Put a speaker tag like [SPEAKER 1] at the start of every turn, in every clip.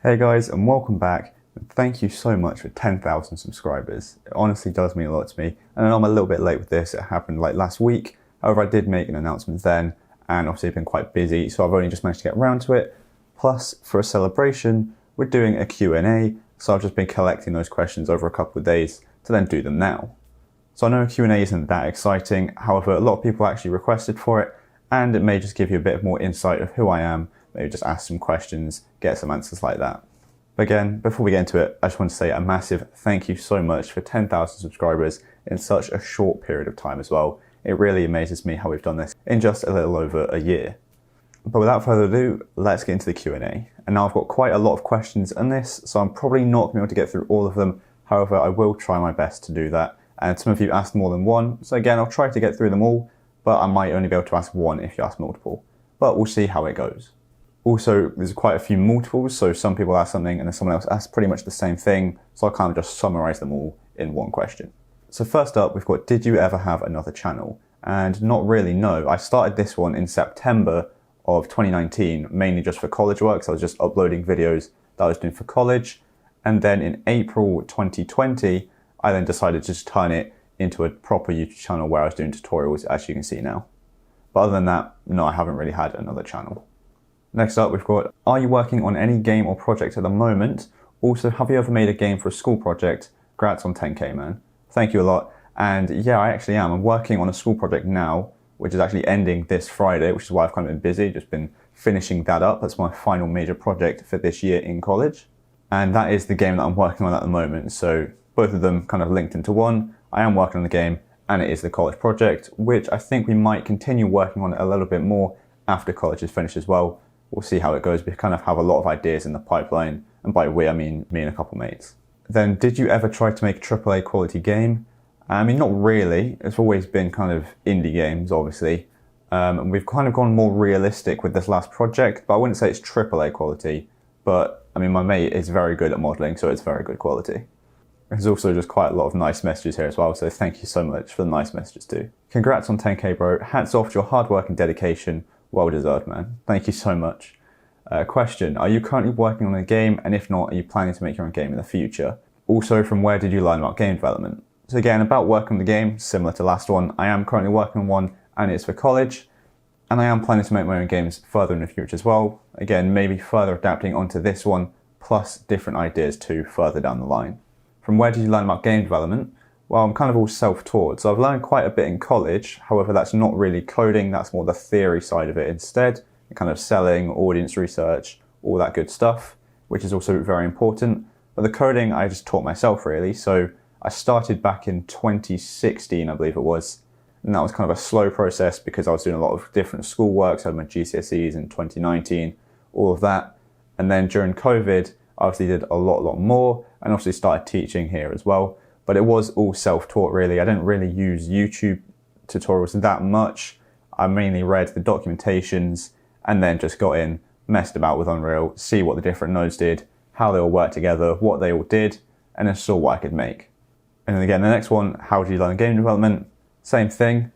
[SPEAKER 1] Hey guys, and welcome back. And thank you so much for 10,000 subscribers. It honestly does mean a lot to me. And I know I'm a little bit late with this. It happened like last week. However, I did make an announcement then, and obviously I've been quite busy, so I've only just managed to get around to it. Plus, for a celebration, we're doing a Q&A, so I've just been collecting those questions over a couple of days to then do them now. So I know a Q&A isn't that exciting. However, a lot of people actually requested for it, and it may just give you a bit more insight of who I am. Maybe just ask some questions, get some answers like that. But again, before we get into it, I just want to say a massive thank you so much for 10,000 subscribers in such a short period of time as well. It really amazes me how we've done this in just a little over a year. But without further ado, let's get into the Q&A. And now I've got quite a lot of questions on this, so I'm probably not going to be able to get through all of them. However, I will try my best to do that. And some of you asked more than one, so again, I'll try to get through them all, but I might only be able to ask one if you ask multiple. But we'll see how it goes. Also, there's quite a few multiples, so some people ask something and then someone else asks pretty much the same thing, so I'll kind of just summarize them all in one question. So first up, we've got, did you ever have another channel? And not really, no. I started this one in September of 2019, mainly just for college work, so I was just uploading videos that I was doing for college. And then in April 2020, I then decided to just turn it into a proper YouTube channel where I was doing tutorials, as you can see now. But other than that, no, I haven't really had another channel. Next up, we've got, are you working on any game or project at the moment? Also, have you ever made a game for a school project? Congrats on 10K, man. Thank you a lot. And yeah, I actually am. I'm working on a school project now, which is actually ending this Friday, which is why I've kind of been busy, just been finishing that up. That's my final major project for this year in college. And that is the game that I'm working on at the moment. So both of them kind of linked into one. I am working on the game and it is the college project, which I think we might continue working on a little bit more after college is finished as well. We'll see how it goes. We kind of have a lot of ideas in the pipeline, and by we I mean me and a couple mates. Then, did you ever try to make a AAA quality game? I mean, not really. It's always been kind of indie games, obviously. And we've kind of gone more realistic with this last project, but I wouldn't say it's AAA quality. But I mean, my mate is very good at modeling, so it's very good quality. There's also just quite a lot of nice messages here as well, so thank you so much for the nice messages too. Congrats on 10K, bro. Hats off to your hard work and dedication. Well deserved, man. Thank you so much. Question, are you currently working on a game? And if not, are you planning to make your own game in the future? Also, from where did you learn about game development? So again, about working on the game, similar to last one, I am currently working on one and it's for college. And I am planning to make my own games further in the future as well. Again, maybe further adapting onto this one, plus different ideas too further down the line. From where did you learn about game development? Well, I'm kind of all self-taught, so I've learned quite a bit in college. However, that's not really coding, that's more the theory side of it instead. Kind of selling, audience research, all that good stuff, which is also very important. But the coding, I just taught myself really. So I started back in 2016, I believe it was. And that was kind of a slow process because I was doing a lot of different schoolwork. So I had my GCSEs in 2019, all of that. And then during COVID, I obviously did a lot more and obviously started teaching here as well. But it was all self-taught really. I didn't really use YouTube tutorials that much. I mainly read the documentations and then just got in, messed about with Unreal, see what the different nodes did, how they all worked together, what they all did, and then saw what I could make. And then again, the next one, how do you learn game development? Same thing,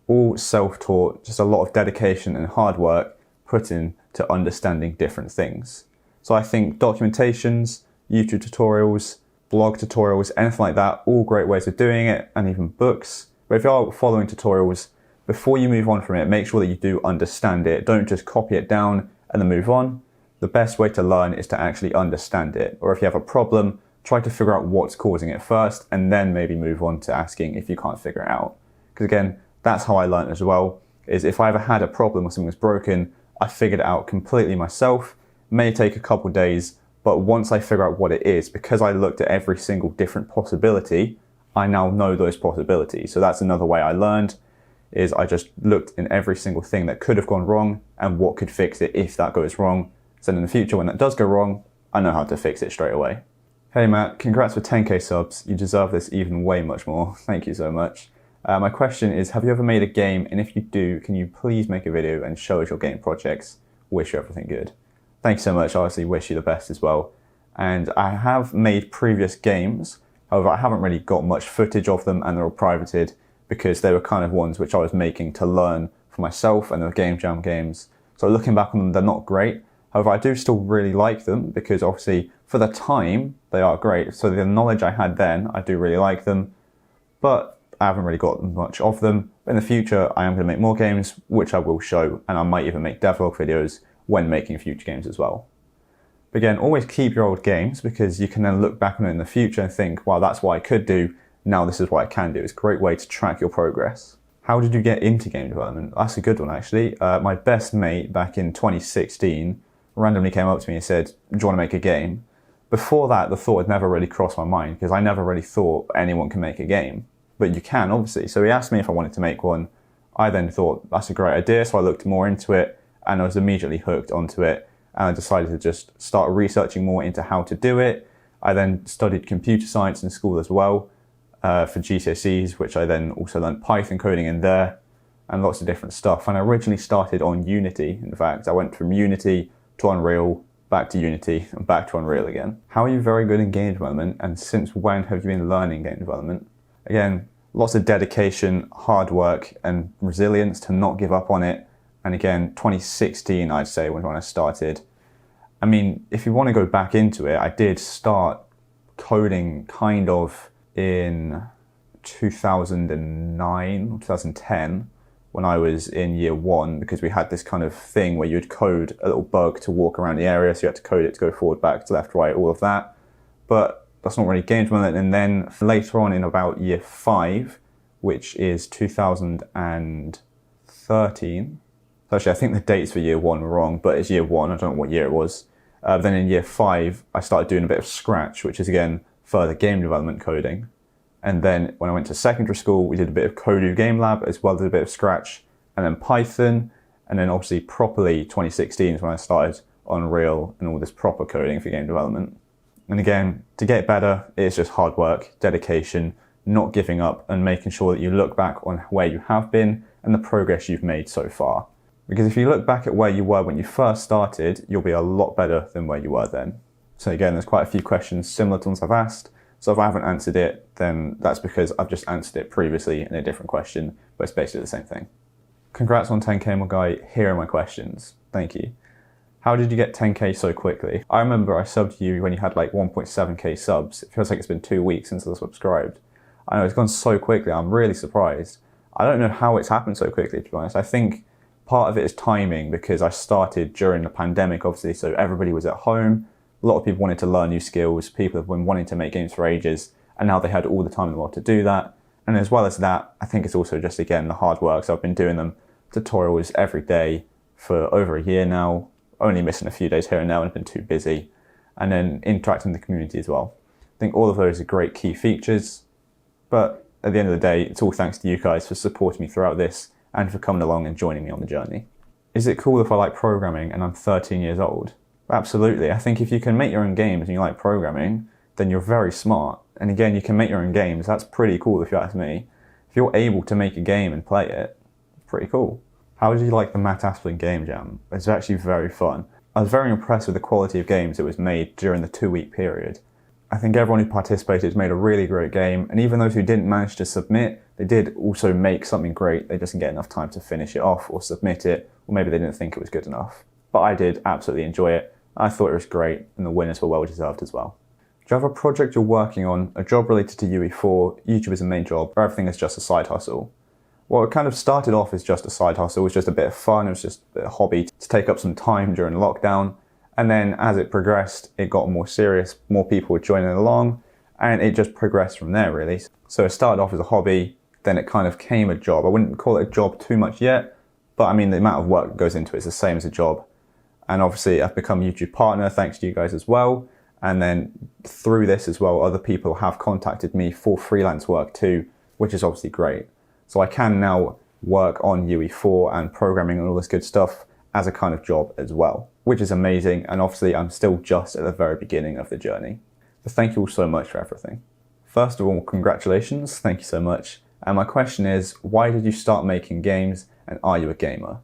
[SPEAKER 1] all self-taught, just a lot of dedication and hard work put in to understanding different things. So I think documentations, YouTube tutorials, blog tutorials, anything like that, all great ways of doing it, and even books. But if you are following tutorials, before you move on from it, make sure that you do understand it. Don't just copy it down and then move on. The best way to learn is to actually understand it. Or if you have a problem, try to figure out what's causing it first, and then maybe move on to asking if you can't figure it out. Because again, that's how I learned as well, is if I ever had a problem or something was broken, I figured it out completely myself. It may take a couple days, but once I figure out what it is, because I looked at every single different possibility, I now know those possibilities. So that's another way I learned, is I just looked in every single thing that could have gone wrong and what could fix it if that goes wrong. So in the future, when that does go wrong, I know how to fix it straight away. Hey Matt, congrats for 10K subs. You deserve this even way much more. Thank you so much. My question is, have you ever made a game? And if you do, can you please make a video and show us your game projects? Wish you everything good. Thanks so much. I obviously wish you the best as well. And I have made previous games. However, I haven't really got much footage of them and they're all privated because they were kind of ones which I was making to learn for myself and they were game jam games. So looking back on them, they're not great. However, I do still really like them because obviously for the time, they are great. So the knowledge I had then, I do really like them, but I haven't really got much of them. In the future, I am going to make more games, which I will show, and I might even make devlog videos when making future games as well. But again, always keep your old games because you can then look back on it in the future and think, wow, that's what I could do. Now this is what I can do. It's a great way to track your progress. How did you get into game development? That's a good one, actually. My best mate back in 2016 randomly came up to me and said, do you want to make a game? Before that, the thought had never really crossed my mind because I never really thought anyone can make a game. But you can, obviously. So he asked me if I wanted to make one. I then thought, that's a great idea. So I looked more into it and I was immediately hooked onto it. And I decided to just start researching more into how to do it. I then studied computer science in school as well for GCSEs, which I then also learned Python coding in there and lots of different stuff. And I originally started on Unity. In fact, I went from Unity to Unreal, back to Unity, and back to Unreal again. How are you very good in game development, and since when have you been learning game development? Again, lots of dedication, hard work, and resilience to not give up on it. And again, 2016, I'd say, was when I started. I mean, if you want to go back into it, I did start coding kind of in 2009, 2010, when I was in year one, because we had this kind of thing where you'd code a little bug to walk around the area, so you had to code it to go forward, back, to left, right, all of that. But that's not really game development. And then later on in about year 5, which is 2013, actually I think the dates for year 1 were wrong, but it's year 1, I don't know what year it was. Then in year 5, I started doing a bit of Scratch, which is again further game development coding. And then when I went to secondary school, we did a bit of Kodu Game Lab as well as a bit of Scratch, and then Python. And then obviously properly 2016 is when I started Unreal and all this proper coding for game development. And again, to get better, it's just hard work, dedication, not giving up, and making sure that you look back on where you have been and the progress you've made so far. Because if you look back at where you were when you first started, you'll be a lot better than where you were then. So again, there's quite a few questions similar to ones I've asked. So if I haven't answered it, then that's because I've just answered it previously in a different question, but it's basically the same thing. Congrats on 10K, my guy. Here are my questions. Thank you. How did you get 10K so quickly? I remember I subbed you when you had like 1.7K subs. It feels like it's been 2 weeks since I subscribed. I know it's gone so quickly. I'm really surprised. I don't know how it's happened so quickly, to be honest. I think part of it is timing because I started during the pandemic, obviously, so everybody was at home. A lot of people wanted to learn new skills. People have been wanting to make games for ages, and now they had all the time in the world to do that. And as well as that, I think it's also just, again, the hard work. So I've been doing them tutorials every day for over a year now, only missing a few days here and now and I've been too busy. And then interacting with the community as well. I think all of those are great key features, but at the end of the day, it's all thanks to you guys for supporting me throughout this and for coming along and joining me on the journey. Is it cool if I like programming and I'm 13 years old? Absolutely. I think if you can make your own games and you like programming, then you're very smart. And again, you can make your own games. That's pretty cool if you ask me. If you're able to make a game and play it, pretty cool. How did you like the Matt Aspland Game Jam? It's actually very fun. I was very impressed with the quality of games that was made during the 2-week period. I think everyone who participated made a really great game, and even those who didn't manage to submit, they did also make something great. They just didn't get enough time to finish it off or submit it, or maybe they didn't think it was good enough. But I did absolutely enjoy it. I thought it was great, and the winners were well deserved as well. Do you have a project you're working on, a job related to UE4, YouTube is a main job, or everything is just a side hustle? Well, it kind of started off as just a side hustle. It was just a bit of fun. It was just a hobby to take up some time during lockdown. And then as it progressed, it got more serious. More people were joining along, and it just progressed from there, really. So it started off as a hobby, then it kind of became a job. I wouldn't call it a job too much yet, but I mean, the amount of work that goes into it is the same as a job. And obviously I've become a YouTube partner thanks to you guys as well. And then through this as well, other people have contacted me for freelance work too, which is obviously great. So I can now work on UE4 and programming and all this good stuff as a kind of job as well, which is amazing. And obviously I'm still just at the very beginning of the journey. But thank you all so much for everything. First of all, congratulations. Thank you so much. And my question is, why did you start making games, and are you a gamer?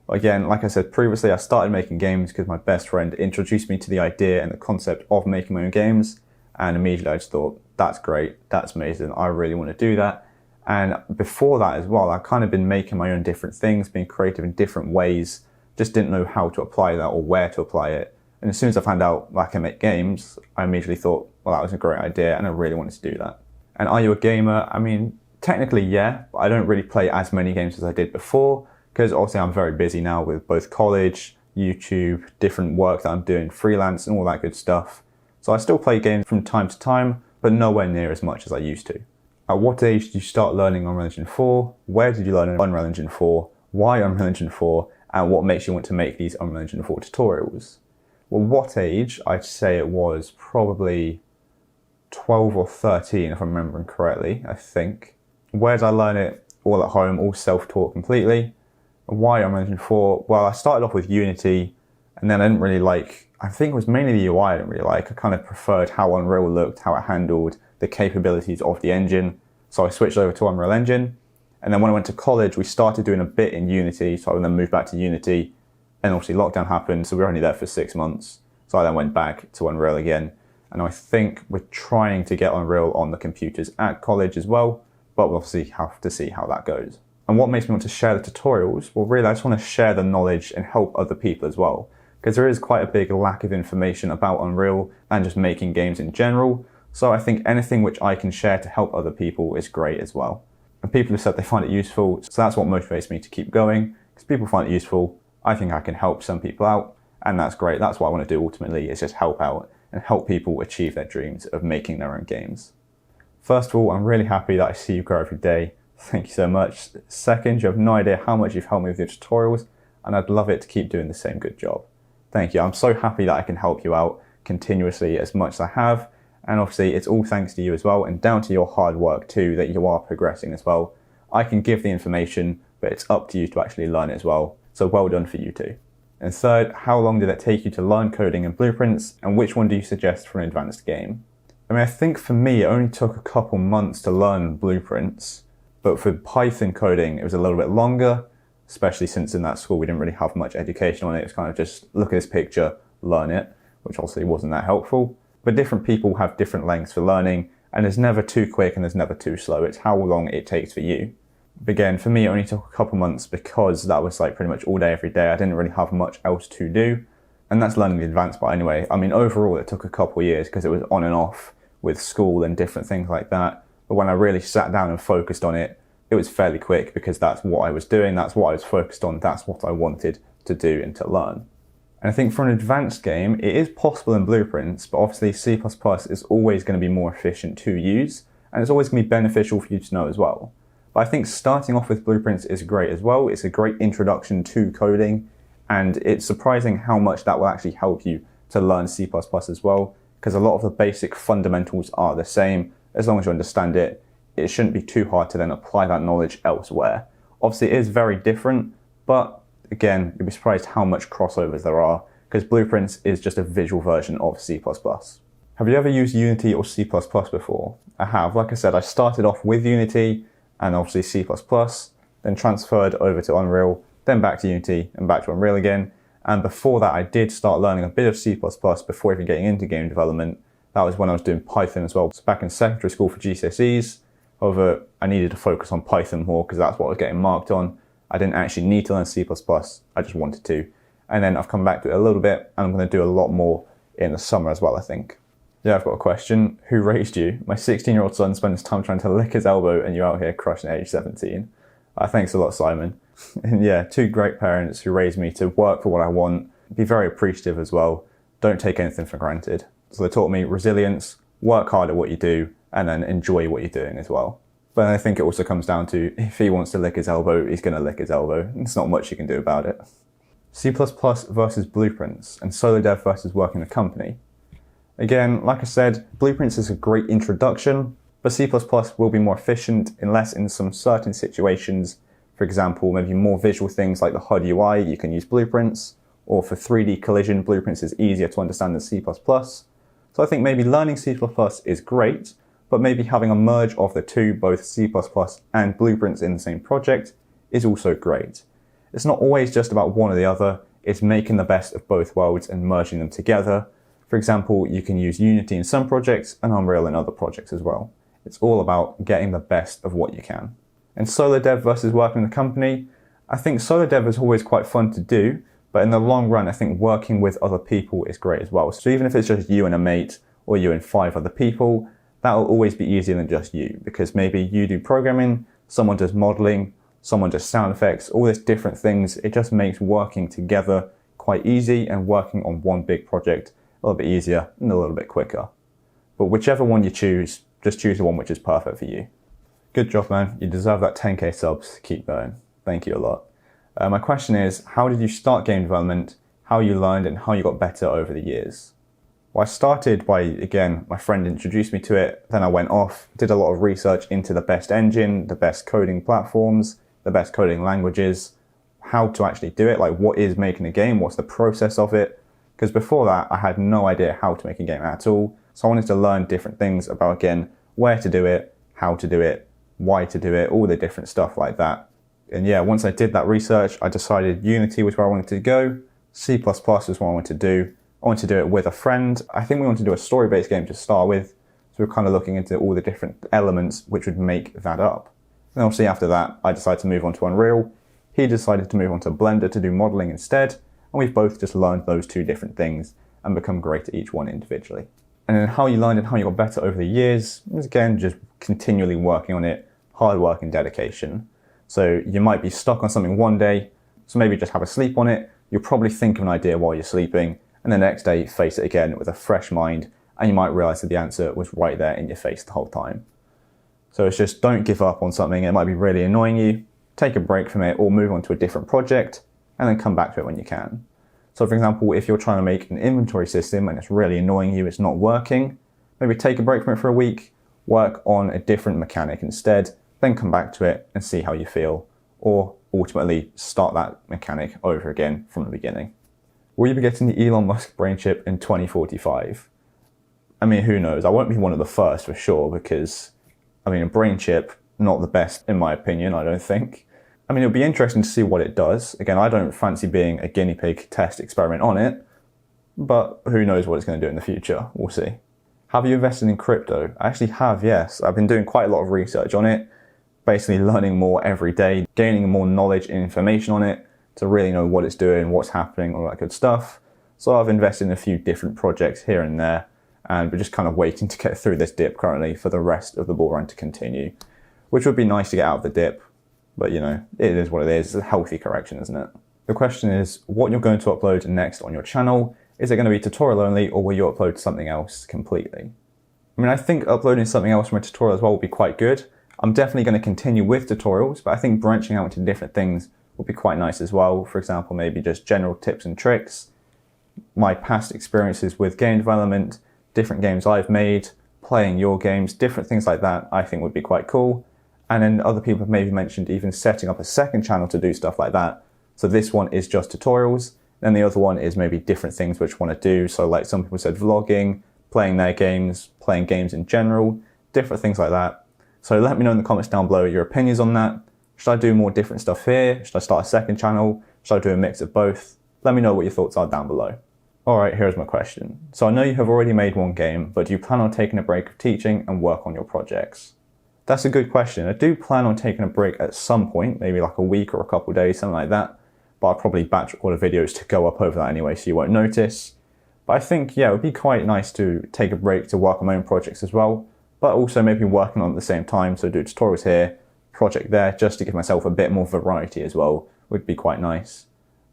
[SPEAKER 1] Again, like I said previously, I started making games because my best friend introduced me to the idea and the concept of making my own games. And immediately I just thought, that's great, that's amazing, I really want to do that. And before that as well, I've kind of been making my own different things, being creative in different ways, just didn't know how to apply that or where to apply it. And as soon as I found out I can make games, I immediately thought, well, that was a great idea, and I really wanted to do that. And are you a gamer? I mean, technically, yeah, but I don't really play as many games as I did before, because obviously I'm very busy now with both college, YouTube, different work that I'm doing, freelance, and all that good stuff. So I still play games from time to time, but nowhere near as much as I used to. At what age did you start learning Unreal Engine 4? Where did you learn Unreal Engine 4? Why Unreal Engine 4? And what makes you want to make these Unreal Engine 4 tutorials? Well, what age? I'd say it was probably 12 or 13, if I'm remembering correctly, I think. Where did I learn it? All at home, all self-taught completely. Why Unreal Engine 4? Well, I started off with Unity, and then I didn't really I think it was mainly the UI I didn't really like. I kind of preferred how Unreal looked, how it handled the capabilities of the engine. So I switched over to Unreal Engine. And then when I went to college, we started doing a bit in Unity. So I then moved back to Unity. And obviously lockdown happened, so we were only there for 6 months. So I then went back to Unreal again. And I think we're trying to get Unreal on the computers at college as well. But we'll have to see how that goes. And what makes me want to share the tutorials? Well, really, I just want to share the knowledge and help other people as well. Because there is quite a big lack of information about Unreal and just making games in general. So I think anything which I can share to help other people is great as well. And people have said they find it useful, so that's what motivates me to keep going. Because people find it useful, I think I can help some people out, and that's great. That's what I want to do ultimately, is just help out and help people achieve their dreams of making their own games. First of all, I'm really happy that I see you grow every day. Thank you so much. Second, you have no idea how much you've helped me with your tutorials, and I'd love it to keep doing the same good job. Thank you. I'm so happy that I can help you out continuously as much as I have. And obviously it's all thanks to you as well, and down to your hard work too, that you are progressing as well. I can give the information, but it's up to you to actually learn it as well. So well done for you too. And third, how long did it take you to learn coding and blueprints, and which one do you suggest for an advanced game? I mean, I think for me, it only took a couple months to learn blueprints, but for Python coding, it was a little bit longer, especially since in that school we didn't really have much education on it. It was kind of just look at this picture, learn it, which obviously wasn't that helpful. But different people have different lengths for learning, and there's never too quick and there's never too slow. It's how long it takes for you. But again, for me, it only took a couple months because that was pretty much all day, every day. I didn't really have much else to do. And that's learning the advanced part anyway. I mean, overall, it took a couple of years because it was on and off with school and different things like that. But when I really sat down and focused on it, it was fairly quick because that's what I was doing. That's what I was focused on. That's what I wanted to do and to learn. And I think for an advanced game, it is possible in blueprints, but obviously C++ is always going to be more efficient to use, and it's always going to be beneficial for you to know as well. But I think starting off with blueprints is great as well. It's a great introduction to coding, and it's surprising how much that will actually help you to learn C++ as well, because a lot of the basic fundamentals are the same. As long as you understand it, it shouldn't be too hard to then apply that knowledge elsewhere. Obviously, it is very different, but again, you'd be surprised how much crossovers there are, because Blueprints is just a visual version of C++. Have you ever used Unity or C++ before? I have. Like I said, I started off with Unity and obviously C++, then transferred over to Unreal, then back to Unity and back to Unreal again. And before that, I did start learning a bit of C++ before even getting into game development. That was when I was doing Python as well. So back in secondary school for GCSEs. However, I needed to focus on Python more because that's what I was getting marked on. I didn't actually need to learn C++, I just wanted to. And then I've come back to it a little bit, and I'm going to do a lot more in the summer as well, I think. Yeah, I've got a question. Who raised you? My 16-year-old son spends time trying to lick his elbow, and you're out here crushing at age 17. Thanks a lot, Simon. And yeah, two great parents who raised me to work for what I want, be very appreciative as well, don't take anything for granted. So they taught me resilience, work hard at what you do, and then enjoy what you're doing as well. But I think it also comes down to, if he wants to lick his elbow, he's going to lick his elbow. There's not much you can do about it. C++ versus Blueprints, and solo dev versus working in a company. Again, like I said, Blueprints is a great introduction, but C++ will be more efficient unless in some certain situations, for example, maybe more visual things like the HUD UI, you can use Blueprints, or for 3D collision, Blueprints is easier to understand than C++. So I think maybe learning C++ is great, but maybe having a merge of the two, both C++ and Blueprints in the same project, is also great. It's not always just about one or the other, it's making the best of both worlds and merging them together. For example, you can use Unity in some projects and Unreal in other projects as well. It's all about getting the best of what you can. And solo dev versus working in a company, I think solo dev is always quite fun to do, But in the long run, I think working with other people is great as well. So even if it's just you and a mate, or you and 5 other people, that will always be easier than just you, because maybe you do programming, someone does modeling, someone does sound effects, all these different things. It just makes working together quite easy and working on one big project a little bit easier and a little bit quicker. But whichever one you choose, just choose the one which is perfect for you. Good job, man. You deserve that 10k subs. Keep going. Thank you a lot. My question is, how did you start game development, how you learned, and how you got better over the years? Well, I started by, again, my friend introduced me to it, then I went off, did a lot of research into the best engine, the best coding platforms, the best coding languages, how to actually do it, like what is making a game, what's the process of it. Because before that, I had no idea how to make a game at all. So I wanted to learn different things about, again, where to do it, how to do it, why to do it, all the different stuff like that. And yeah, once I did that research, I decided Unity was where I wanted to go, C++ was what I wanted to do. I wanted to do it with a friend. I think we wanted to do a story-based game to start with. So we're kind of looking into all the different elements which would make that up. And obviously after that, I decided to move on to Unreal. He decided to move on to Blender to do modeling instead. And we've both just learned those 2 different things and become great at each one individually. And then how you learned and how you got better over the years is, again, just continually working on it, hard work and dedication. So you might be stuck on something one day, so maybe just have a sleep on it. You'll probably think of an idea while you're sleeping, and the next day face it again with a fresh mind, and you might realize that the answer was right there in your face the whole time. So it's just don't give up on something. It might be really annoying you. Take a break from it or move on to a different project, and then come back to it when you can. So for example, if you're trying to make an inventory system and it's really annoying you, it's not working, maybe take a break from it for a week, work on a different mechanic instead, then come back to it and see how you feel, or ultimately start that mechanic over again from the beginning. Will you be getting the Elon Musk brain chip in 2045? I mean, who knows? I won't be one of the first for sure, because, I mean, a brain chip, not the best in my opinion, I don't think. I mean, it'll be interesting to see what it does. Again, I don't fancy being a guinea pig test experiment on it, but who knows what it's going to do in the future. We'll see. Have you invested in crypto? I actually have, yes. I've been doing quite a lot of research on it, basically learning more every day, gaining more knowledge and information on it to really know what it's doing, what's happening, all that good stuff. So I've invested in a few different projects here and there, and we're just kind of waiting to get through this dip currently for the rest of the bull run to continue, which would be nice to get out of the dip. But, you know, it is what it is. It's a healthy correction, isn't it? The question is, what you're going to upload next on your channel. Is it going to be tutorial only, or will you upload something else completely? I mean, I think uploading something else from a tutorial as well would be quite good. I'm definitely going to continue with tutorials, but I think branching out into different things would be quite nice as well. For example, maybe just general tips and tricks, my past experiences with game development, different games I've made, playing your games, different things like that I think would be quite cool. And then other people have maybe mentioned even setting up a second channel to do stuff like that. So this one is just tutorials. Then the other one is maybe different things which I want to do. So like some people said, vlogging, playing their games, playing games in general, different things like that. So let me know in the comments down below your opinions on that. Should I do more different stuff here? Should I start a second channel? Should I do a mix of both? Let me know what your thoughts are down below. All right, here's my question. So I know you have already made one game, but do you plan on taking a break of teaching and work on your projects? That's a good question. I do plan on taking a break at some point, maybe like a week or a couple of days, something like that. But I'll probably batch record the videos to go up over that anyway, so you won't notice. But I think, yeah, it would be quite nice to take a break to work on my own projects as well, but also maybe working on it at the same time. So do tutorials here, project there, just to give myself a bit more variety as well, would be quite nice.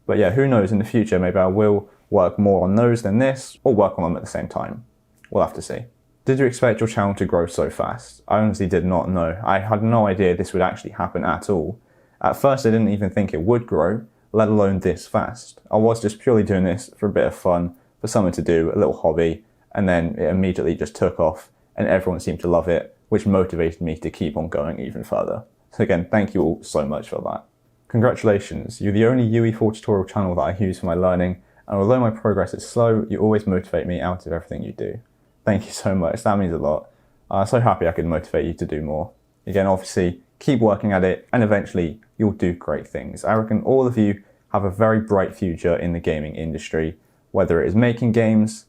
[SPEAKER 1] But yeah, who knows, in the future, maybe I will work more on those than this, or work on them at the same time. We'll have to see. Did you expect your channel to grow so fast? I honestly did not know. I had no idea this would actually happen at all. At first, I didn't even think it would grow, let alone this fast. I was just purely doing this for a bit of fun, for something to do, a little hobby, and then it immediately just took off, and everyone seemed to love it, which motivated me to keep on going even further. So again, thank you all so much for that. Congratulations, you're the only UE4 tutorial channel that I use for my learning, and although my progress is slow, you always motivate me out of everything you do. Thank you so much, that means a lot. I'm so happy I could motivate you to do more. Again, obviously, keep working at it, and eventually you'll do great things. I reckon all of you have a very bright future in the gaming industry, whether it is making games,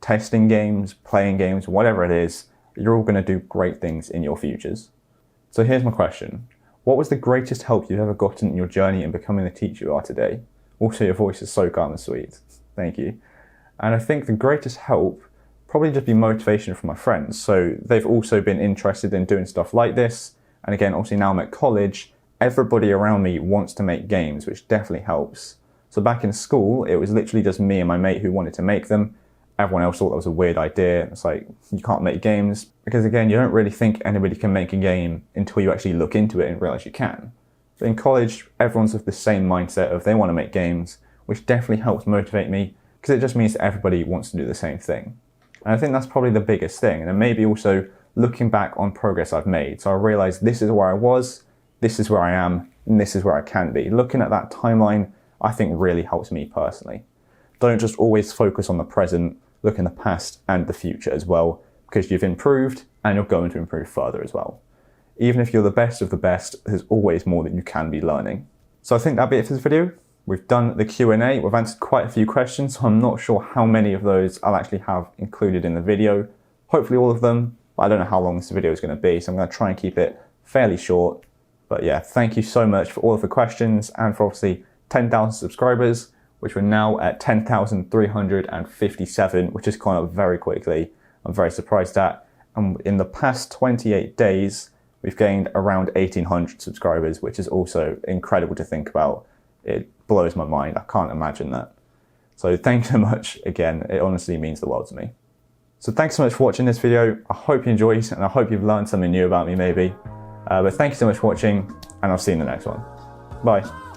[SPEAKER 1] testing games, playing games, whatever it is, you're all going to do great things in your futures. So here's my question. What was the greatest help you've ever gotten in your journey in becoming the teacher you are today? Also, your voice is so calm and sweet. Thank you. And I think the greatest help probably just be motivation from my friends. So they've also been interested in doing stuff like this. And again, obviously now I'm at college, everybody around me wants to make games, which definitely helps. So back in school, it was literally just me and my mate who wanted to make them. Everyone else thought that was a weird idea. It's like, you can't make games. Because again, you don't really think anybody can make a game until you actually look into it and realize you can. But in college, everyone's of the same mindset of they want to make games, which definitely helps motivate me because it just means that everybody wants to do the same thing. And I think that's probably the biggest thing. And then maybe also looking back on progress I've made. So I realized this is where I was, this is where I am, and this is where I can be. Looking at that timeline, I think really helps me personally. Don't just always focus on the present, look in the past and the future as well, because you've improved and you're going to improve further as well. Even if you're the best of the best, there's always more that you can be learning. So I think that'll be it for this video. We've done the Q&A, we've answered quite a few questions, so I'm not sure how many of those I'll actually have included in the video. Hopefully all of them, but I don't know how long this video is going to be, so I'm going to try and keep it fairly short. But yeah, thank you so much for all of the questions and for obviously 10,000 subscribers, which we're now at 10,357, which has gone up very quickly. I'm very surprised at. And in the past 28 days, we've gained around 1,800 subscribers, which is also incredible to think about. It blows my mind. I can't imagine that. So thank you so much again. It honestly means the world to me. So thanks so much for watching this video. I hope you enjoyed and I hope you've learned something new about me maybe. But thank you so much for watching and I'll see you in the next one. Bye.